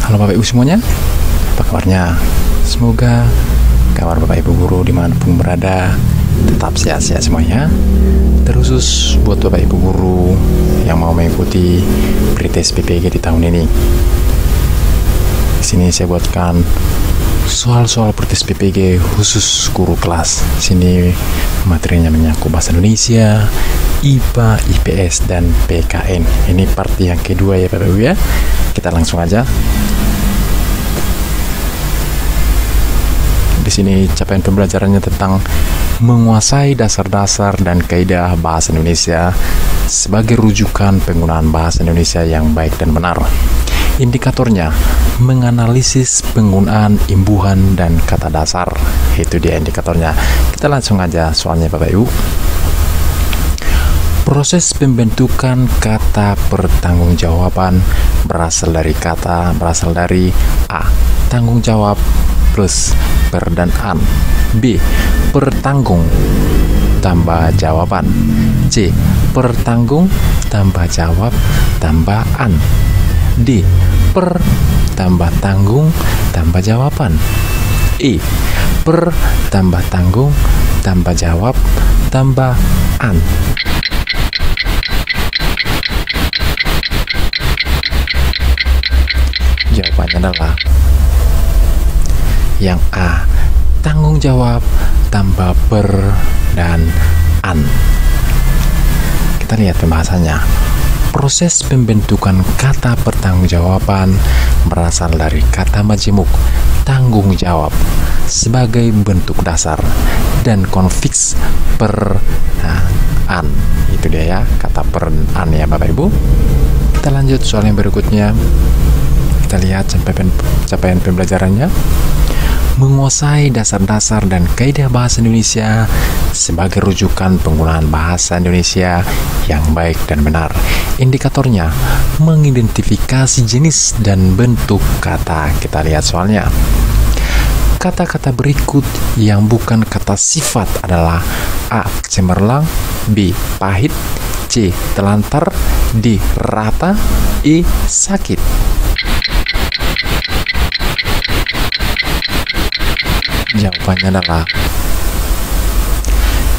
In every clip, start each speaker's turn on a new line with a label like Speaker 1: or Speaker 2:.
Speaker 1: Halo Bapak Ibu semuanya, apa kabarnya? Semoga kabar Bapak Ibu guru dimanapun berada tetap sehat-sehat semuanya. Terkhusus buat Bapak Ibu guru yang mau mengikuti pretest PPG di tahun ini. Di sini saya buatkan soal-soal pretest PPG khusus guru kelas. Di sini materinya menyangkut bahasa Indonesia, IPA, IPS, dan PKN. Ini part yang kedua ya Bapak Ibu ya. Kita langsung aja. Di sini capaian pembelajarannya tentang menguasai dasar-dasar dan kaidah bahasa Indonesia sebagai rujukan penggunaan bahasa Indonesia yang baik dan benar. Indikatornya menganalisis penggunaan imbuhan dan kata dasar. Itu dia indikatornya. Kita langsung aja soalnya Bapak Ibu. Proses pembentukan kata pertanggungjawaban berasal dari A. Tanggung jawab plus per dan an. B. Pertanggung tambah jawaban. C. Pertanggung tambah jawab tambah an. D. Per tambah tanggung tambah jawaban. E. Per tambah tanggung tambah jawab tambah an. Jawabannya adalah yang A. Tanggung jawab tambah per dan an. Kita lihat pembahasannya. Proses pembentukan kata pertanggungjawaban berasal dari kata majemuk tanggung jawab sebagai bentuk dasar dan konfiks per an. Itu dia ya, kata per an ya Bapak Ibu. Kita lanjut soal yang berikutnya. Kita lihat capaian pembelajarannya. Menguasai dasar-dasar dan kaidah bahasa Indonesia sebagai rujukan penggunaan bahasa Indonesia yang baik dan benar. Indikatornya mengidentifikasi jenis dan bentuk kata. Kita lihat soalnya. Kata-kata berikut yang bukan kata sifat adalah A. Cemerlang, B. Pahit, C. Telantar, D. Rata, E. Sakit. Jawabannya adalah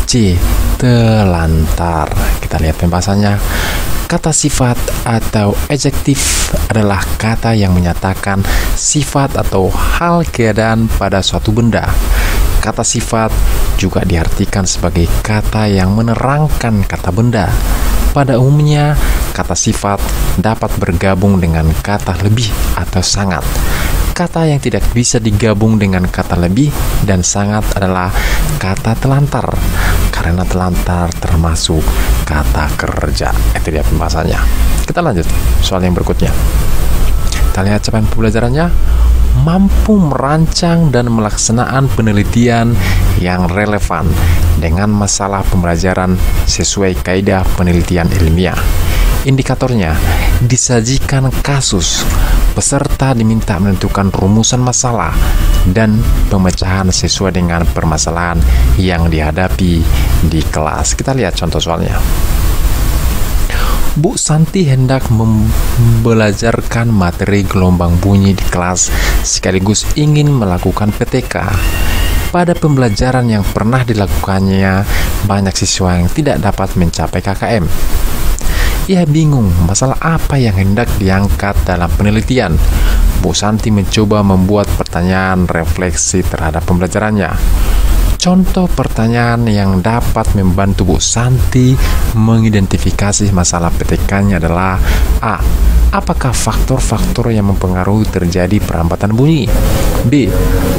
Speaker 1: C. Telantar. Kita lihat pembahasannya. Kata sifat atau adjektif adalah kata yang menyatakan sifat atau hal keadaan pada suatu benda. Kata sifat juga diartikan sebagai kata yang menerangkan kata benda. Pada umumnya, kata sifat dapat bergabung dengan kata lebih atau sangat. Kata yang tidak bisa digabung dengan kata lebih dan sangat adalah kata telantar, karena telantar termasuk kata kerja. Itu dia pembahasannya. Kita lanjut soal yang berikutnya. Kita lihat capaian pembelajarannya. Mampu merancang dan melaksanakan penelitian yang relevan dengan masalah pembelajaran sesuai kaidah penelitian ilmiah. Indikatornya disajikan kasus, peserta diminta menentukan rumusan masalah dan pemecahan sesuai dengan permasalahan yang dihadapi di kelas. Kita lihat contoh soalnya. Bu Santi hendak membelajarkan materi gelombang bunyi di kelas sekaligus ingin melakukan PTK. Pada pembelajaran yang pernah dilakukannya, banyak siswa yang tidak dapat mencapai KKM. Ia bingung masalah apa yang hendak diangkat dalam penelitian. Bu Santi mencoba membuat pertanyaan refleksi terhadap pembelajarannya. Contoh pertanyaan yang dapat membantu Bu Santi mengidentifikasi masalah PTK-nya adalah A. Apakah faktor-faktor yang mempengaruhi terjadi perambatan bunyi? B.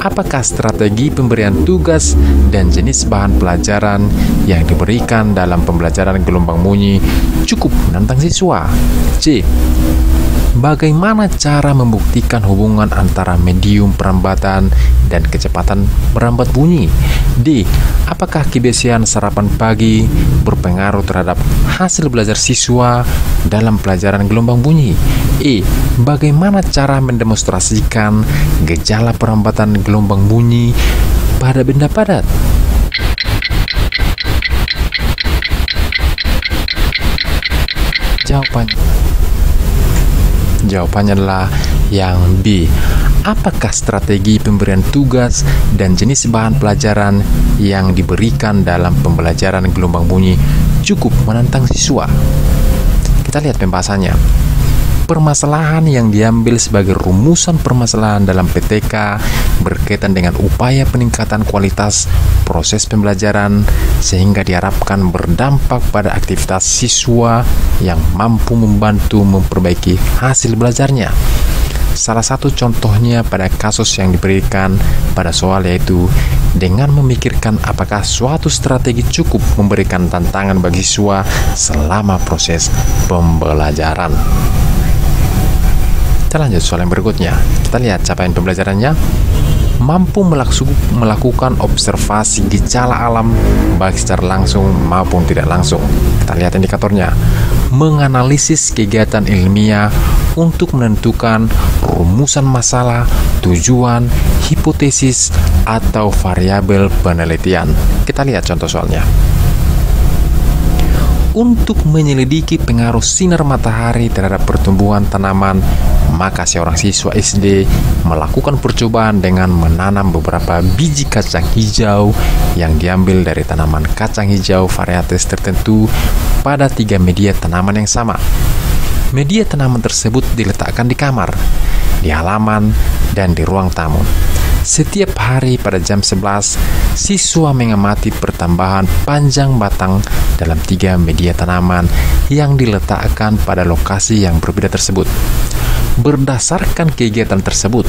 Speaker 1: Apakah strategi pemberian tugas dan jenis bahan pelajaran yang diberikan dalam pembelajaran gelombang bunyi cukup menantang siswa? C. Bagaimana cara membuktikan hubungan antara medium perambatan dan kecepatan merambat bunyi? D. Apakah kebiasaan sarapan pagi berpengaruh terhadap hasil belajar siswa dalam pelajaran gelombang bunyi? E. Bagaimana cara mendemonstrasikan gejala perambatan gelombang bunyi pada benda padat? Jawabannya adalah Yang B, apakah strategi pemberian tugas dan jenis bahan pelajaran yang diberikan dalam pembelajaran gelombang bunyi cukup menantang siswa? Kita lihat pembahasannya. Permasalahan yang diambil sebagai rumusan permasalahan dalam PTK berkaitan dengan upaya peningkatan kualitas proses pembelajaran sehingga diharapkan berdampak pada aktivitas siswa yang mampu membantu memperbaiki hasil belajarnya. Salah satu contohnya pada kasus yang diberikan pada soal, yaitu dengan memikirkan apakah suatu strategi cukup memberikan tantangan bagi siswa selama proses pembelajaran. Kita lanjut soal yang berikutnya. Kita lihat capaian pembelajarannya. Mampu melakukan observasi gejala alam baik secara langsung maupun tidak langsung. Kita lihat indikatornya. Menganalisis kegiatan ilmiah untuk menentukan rumusan masalah, tujuan, hipotesis, atau variabel penelitian. Kita lihat contoh soalnya. Untuk menyelidiki pengaruh sinar matahari terhadap pertumbuhan tanaman, maka seorang siswa SD melakukan percobaan dengan menanam beberapa biji kacang hijau yang diambil dari tanaman kacang hijau varietas tertentu pada 3 media tanaman yang sama. Media tanaman tersebut diletakkan di kamar, di halaman, dan di ruang tamu. Setiap hari pada jam 11, siswa mengamati pertambahan panjang batang dalam 3 media tanaman yang diletakkan pada lokasi yang berbeda tersebut. Berdasarkan kegiatan tersebut,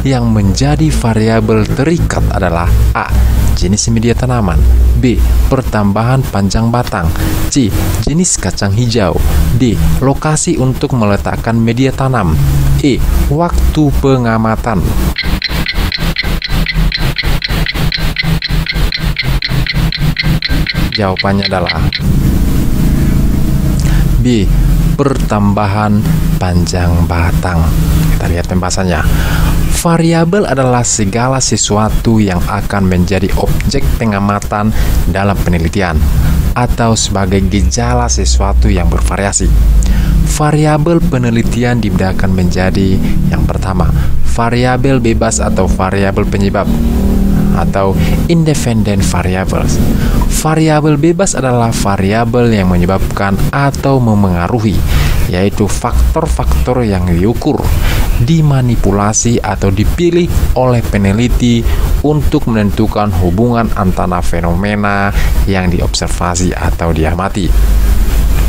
Speaker 1: yang menjadi variabel terikat adalah A. Jenis media tanaman, B. Pertambahan panjang batang, C. Jenis kacang hijau, D. Lokasi untuk meletakkan media tanam, E. Waktu pengamatan. Jawabannya adalah B. Pertambahan panjang batang. Kita lihat pembahasannya. Variabel adalah segala sesuatu yang akan menjadi objek pengamatan dalam penelitian atau sebagai gejala sesuatu yang bervariasi. Variabel penelitian dibedakan menjadi yang pertama, variabel bebas atau variabel penyebab atau independent variables. Variabel bebas adalah variabel yang menyebabkan atau memengaruhi, yaitu faktor-faktor yang diukur, dimanipulasi atau dipilih oleh peneliti untuk menentukan hubungan antara fenomena yang diobservasi atau diamati.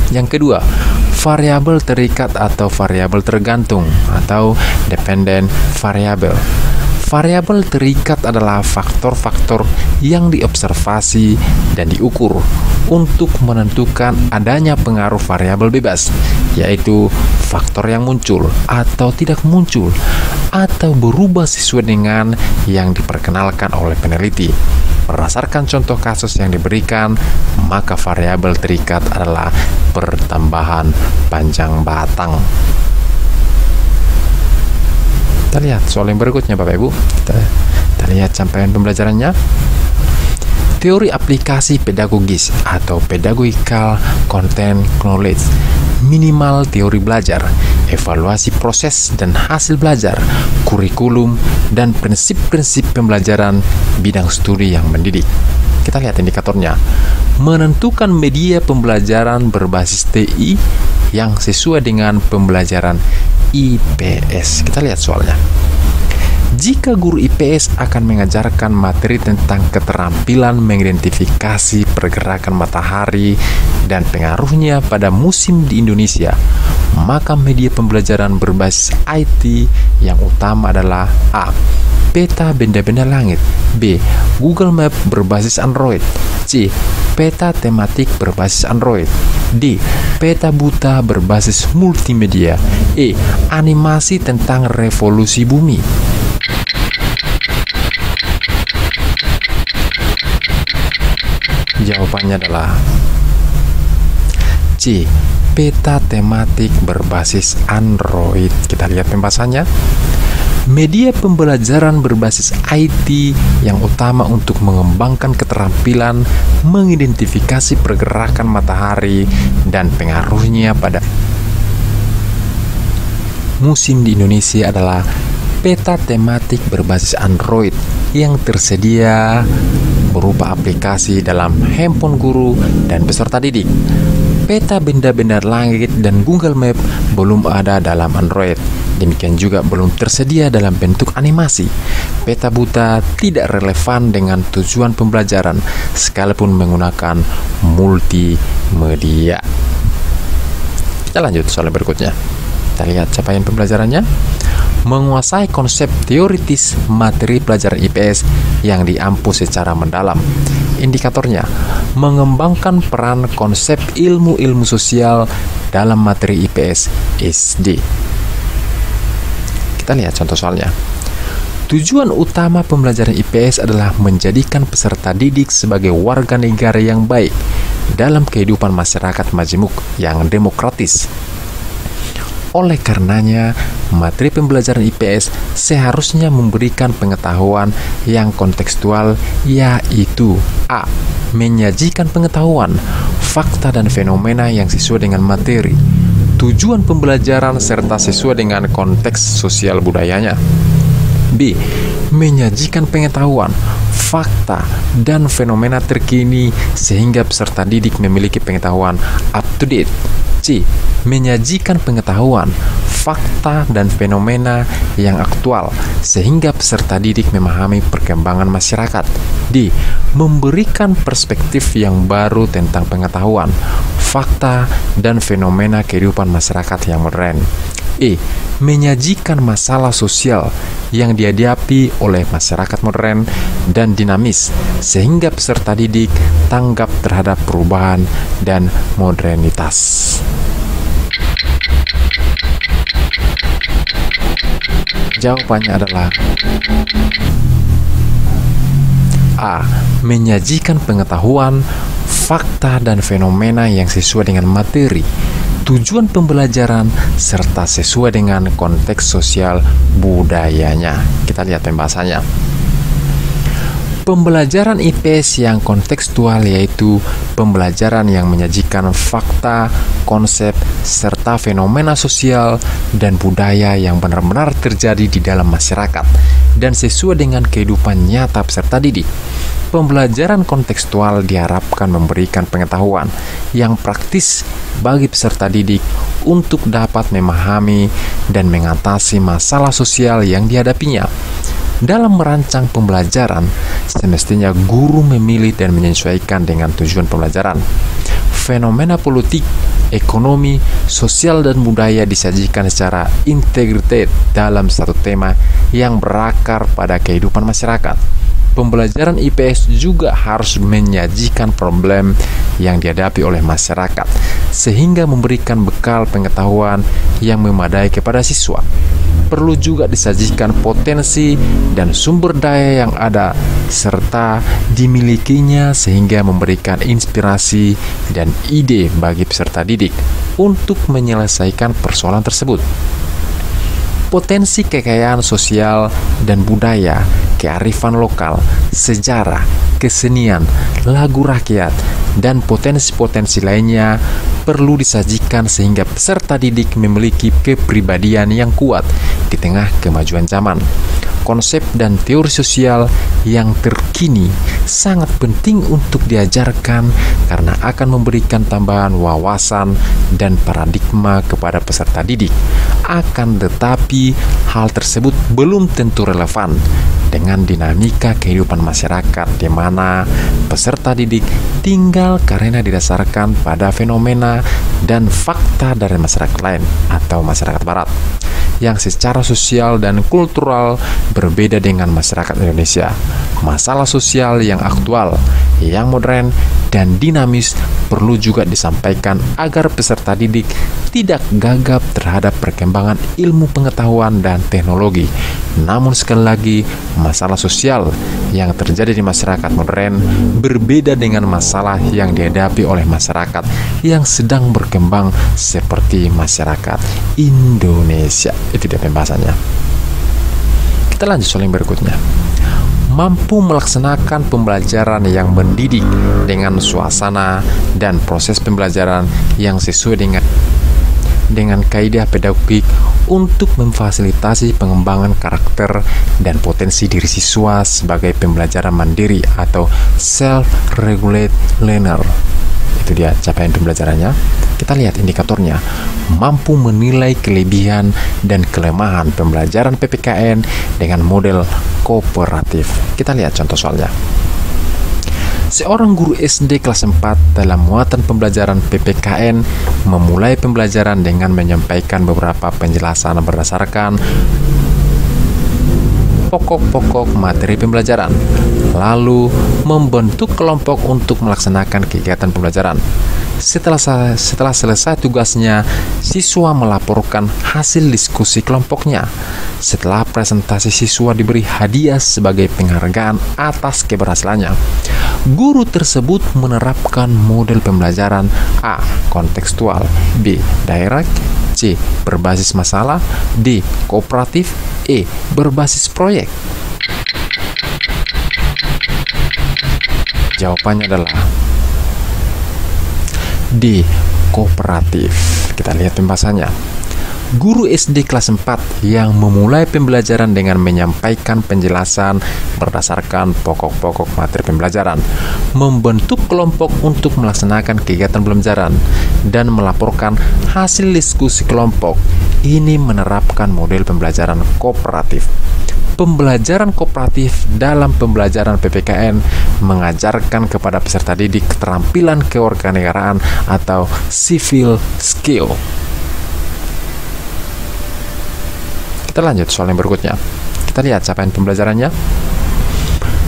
Speaker 1: Yang kedua, variabel terikat atau variabel tergantung atau dependent variable. Variabel terikat adalah faktor-faktor yang diobservasi dan diukur untuk menentukan adanya pengaruh variabel bebas, yaitu faktor yang muncul atau tidak muncul atau berubah sesuai dengan yang diperkenalkan oleh peneliti. Berdasarkan contoh kasus yang diberikan, maka variabel terikat adalah pertambahan panjang batang. Kita lihat soal yang berikutnya Bapak Ibu. Kita lihat capaian pembelajarannya. Teori aplikasi pedagogis atau pedagogical content knowledge, minimal teori belajar, evaluasi proses dan hasil belajar, kurikulum, dan prinsip-prinsip pembelajaran bidang studi yang mendidik. Kita lihat indikatornya. Menentukan media pembelajaran berbasis TI yang sesuai dengan pembelajaran IPS. Kita lihat soalnya. Jika guru IPS akan mengajarkan materi tentang keterampilan mengidentifikasi pergerakan matahari dan pengaruhnya pada musim di Indonesia, maka media pembelajaran berbasis IT yang utama adalah A. Peta benda-benda langit, B. Google Map berbasis Android, C. Peta tematik berbasis Android, D. Peta buta berbasis multimedia, E. Animasi tentang revolusi bumi. Jawabannya adalah C. Peta tematik berbasis Android. Kita lihat pembahasannya. Media pembelajaran berbasis IT yang utama untuk mengembangkan keterampilan mengidentifikasi pergerakan matahari dan pengaruhnya pada musim di Indonesia adalah peta tematik berbasis Android yang tersedia berupa aplikasi dalam handphone guru dan peserta didik. Peta benda-benda langit dan Google Map belum ada dalam Android. Demikian juga belum tersedia dalam bentuk animasi. Peta buta tidak relevan dengan tujuan pembelajaran sekalipun menggunakan multimedia. Kita lanjut soal berikutnya. Kita lihat capaian pembelajarannya. Menguasai konsep teoritis materi pelajaran IPS yang diampu secara mendalam. Indikatornya, mengembangkan peran konsep ilmu-ilmu sosial dalam materi IPS SD. Kita lihat contoh soalnya. Tujuan utama pembelajaran IPS adalah menjadikan peserta didik sebagai warga negara yang baik dalam kehidupan masyarakat majemuk yang demokratis. Oleh karenanya, materi pembelajaran IPS seharusnya memberikan pengetahuan yang kontekstual, yaitu A. Menyajikan pengetahuan, fakta dan fenomena yang sesuai dengan materi, tujuan pembelajaran serta sesuai dengan konteks sosial budayanya. B. Menyajikan pengetahuan, fakta, dan fenomena terkini sehingga peserta didik memiliki pengetahuan up to date. C. Menyajikan pengetahuan, fakta, dan fenomena yang aktual sehingga peserta didik memahami perkembangan masyarakat. D. Memberikan perspektif yang baru tentang pengetahuan, fakta, dan fenomena kehidupan masyarakat yang modern. E. Menyajikan masalah sosial yang dihadapi oleh masyarakat modern dan dinamis sehingga peserta didik tanggap terhadap perubahan dan modernitas. Jawabannya adalah A. Menyajikan pengetahuan, fakta, dan fenomena yang sesuai dengan materi, tujuan pembelajaran, serta sesuai dengan konteks sosial budayanya. Kita lihat pembahasannya. Pembelajaran IPS yang kontekstual yaitu pembelajaran yang menyajikan fakta, konsep, serta fenomena sosial dan budaya yang benar-benar terjadi di dalam masyarakat dan sesuai dengan kehidupan nyata peserta didik. Pembelajaran kontekstual diharapkan memberikan pengetahuan yang praktis bagi peserta didik untuk dapat memahami dan mengatasi masalah sosial yang dihadapinya. Dalam merancang pembelajaran, semestinya guru memilih dan menyesuaikan dengan tujuan pembelajaran. Fenomena politik, ekonomi, sosial, dan budaya disajikan secara integrated dalam satu tema yang berakar pada kehidupan masyarakat. Pembelajaran IPS juga harus menyajikan problem yang dihadapi oleh masyarakat, sehingga memberikan bekal pengetahuan yang memadai kepada siswa. Perlu juga disajikan potensi dan sumber daya yang ada serta dimilikinya sehingga memberikan inspirasi dan ide bagi peserta didik untuk menyelesaikan persoalan tersebut. Potensi kekayaan sosial dan budaya, kearifan lokal, sejarah, kesenian, lagu rakyat, dan potensi-potensi lainnya perlu disajikan sehingga peserta didik memiliki kepribadian yang kuat di tengah kemajuan zaman. Konsep dan teori sosial yang terkini sangat penting untuk diajarkan karena akan memberikan tambahan wawasan dan paradigma kepada peserta didik. Akan tetapi, hal tersebut belum tentu relevan dengan dinamika kehidupan masyarakat di mana peserta didik tinggal karena didasarkan pada fenomena dan fakta dari masyarakat lain atau masyarakat barat yang secara sosial dan kultural berbeda dengan masyarakat Indonesia. Masalah sosial yang aktual, yang modern, dan dinamis perlu juga disampaikan agar peserta didik tidak gagap terhadap perkembangan ilmu pengetahuan dan teknologi. Namun sekali lagi, masalah sosial yang terjadi di masyarakat modern berbeda dengan masalah yang dihadapi oleh masyarakat yang sedang berkembang seperti masyarakat Indonesia. Itu dia pembahasannya. Kita lanjut soal yang berikutnya. Mampu melaksanakan pembelajaran yang mendidik dengan suasana dan proses pembelajaran yang sesuai dengan kaidah pedagogik untuk memfasilitasi pengembangan karakter dan potensi diri siswa sebagai pembelajaran mandiri atau self-regulate learner. Itu dia capaian pembelajarannya. Kita lihat indikatornya. Mampu menilai kelebihan dan kelemahan pembelajaran PPKN dengan model kooperatif. Kita lihat contoh soalnya. Seorang guru SD kelas 4 dalam muatan pembelajaran PPKN memulai pembelajaran dengan menyampaikan beberapa penjelasan berdasarkan pokok-pokok materi pembelajaran, lalu membentuk kelompok untuk melaksanakan kegiatan pembelajaran. Setelah selesai tugasnya, siswa melaporkan hasil diskusi kelompoknya. Setelah presentasi, siswa diberi hadiah sebagai penghargaan atas keberhasilannya. Guru tersebut menerapkan model pembelajaran A. Kontekstual, B. Direct, C. Berbasis masalah, D. Kooperatif, E. Berbasis proyek. Jawabannya adalah D. Kooperatif. Kita lihat pembahasannya. Guru SD kelas 4 yang memulai pembelajaran dengan menyampaikan penjelasan berdasarkan pokok-pokok materi pembelajaran, membentuk kelompok untuk melaksanakan kegiatan pembelajaran, dan melaporkan hasil diskusi kelompok. Ini menerapkan model pembelajaran kooperatif. Pembelajaran kooperatif dalam pembelajaran PPKN mengajarkan kepada peserta didik keterampilan kewarganegaraan atau civil skill. Kita lanjut soal yang berikutnya. Kita lihat capaian pembelajarannya.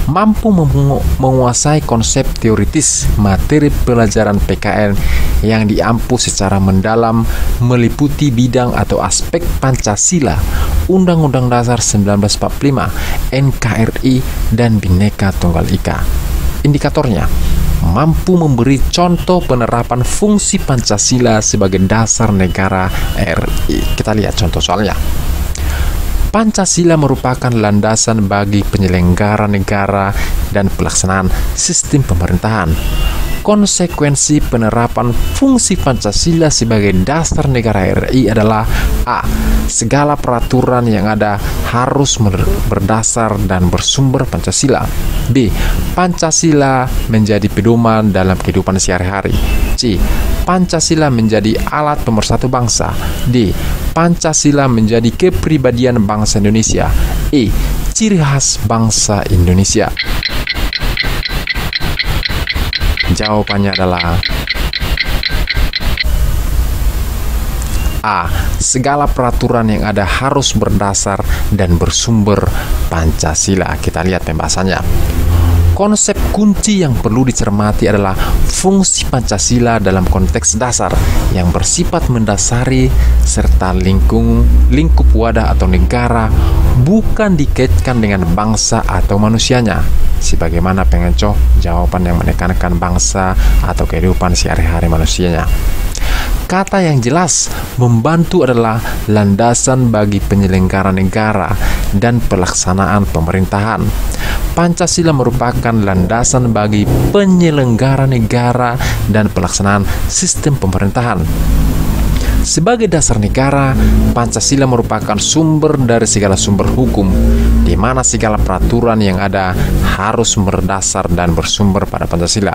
Speaker 1: Mampu menguasai konsep teoritis materi pelajaran PKN yang diampu secara mendalam meliputi bidang atau aspek Pancasila, Undang-Undang Dasar 1945, NKRI, dan Bhinneka Tunggal Ika. Indikatornya, mampu memberi contoh penerapan fungsi Pancasila sebagai dasar negara RI. Kita lihat contoh soalnya. Pancasila merupakan landasan bagi penyelenggara negara dan pelaksanaan sistem pemerintahan. Konsekuensi penerapan fungsi Pancasila sebagai dasar negara RI adalah A. Segala peraturan yang ada harus berdasar dan bersumber Pancasila. B. Pancasila menjadi pedoman dalam kehidupan sehari-hari. C. Pancasila menjadi alat pemersatu bangsa. D. Pancasila menjadi kepribadian bangsa Indonesia. E. Ciri khas bangsa Indonesia. Jawabannya adalah A. Segala peraturan yang ada harus berdasar dan bersumber Pancasila. Kita lihat pembahasannya. Konsep kunci yang perlu dicermati adalah fungsi Pancasila dalam konteks dasar yang bersifat mendasari serta lingkup wadah atau negara, bukan dikaitkan dengan bangsa atau manusianya. Sebagaimana pengecoh jawaban yang menekankan bangsa atau kehidupan sehari-hari manusianya. Kata yang jelas membantu adalah landasan bagi penyelenggara negara dan pelaksanaan pemerintahan. Pancasila merupakan landasan bagi penyelenggara negara dan pelaksanaan sistem pemerintahan. Sebagai dasar negara, Pancasila merupakan sumber dari segala sumber hukum, di mana segala peraturan yang ada harus berdasar dan bersumber pada Pancasila.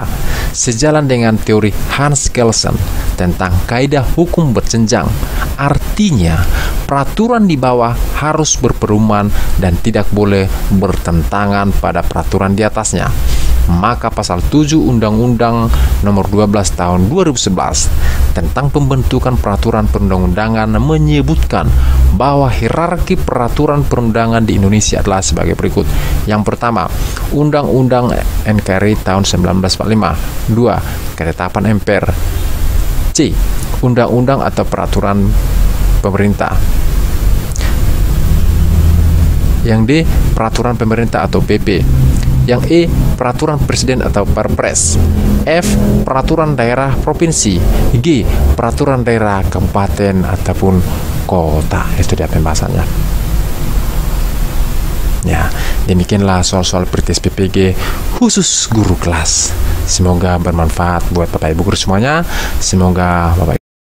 Speaker 1: Sejalan dengan teori Hans Kelsen tentang kaidah hukum berjenjang, artinya peraturan di bawah harus berperumahan dan tidak boleh bertentangan pada peraturan di atasnya. Maka pasal 7 Undang-Undang Nomor 12 Tahun 2011 tentang pembentukan peraturan perundang-undangan menyebutkan bahwa hierarki peraturan perundangan di Indonesia adalah sebagai berikut. Yang pertama, Undang-Undang NKRI tahun 1945. 2. Ketetapan MPR. C. Undang-undang atau peraturan pemerintah. Yang D. Peraturan pemerintah atau PP. Yang E. Peraturan presiden atau Perpres. F. Peraturan daerah provinsi. G. Peraturan daerah kabupaten ataupun kota. Itu dia pembahasannya. Ya, demikianlah soal-soal praktis PPG khusus guru kelas. Semoga bermanfaat buat Bapak Ibu guru semuanya. Semoga Bapak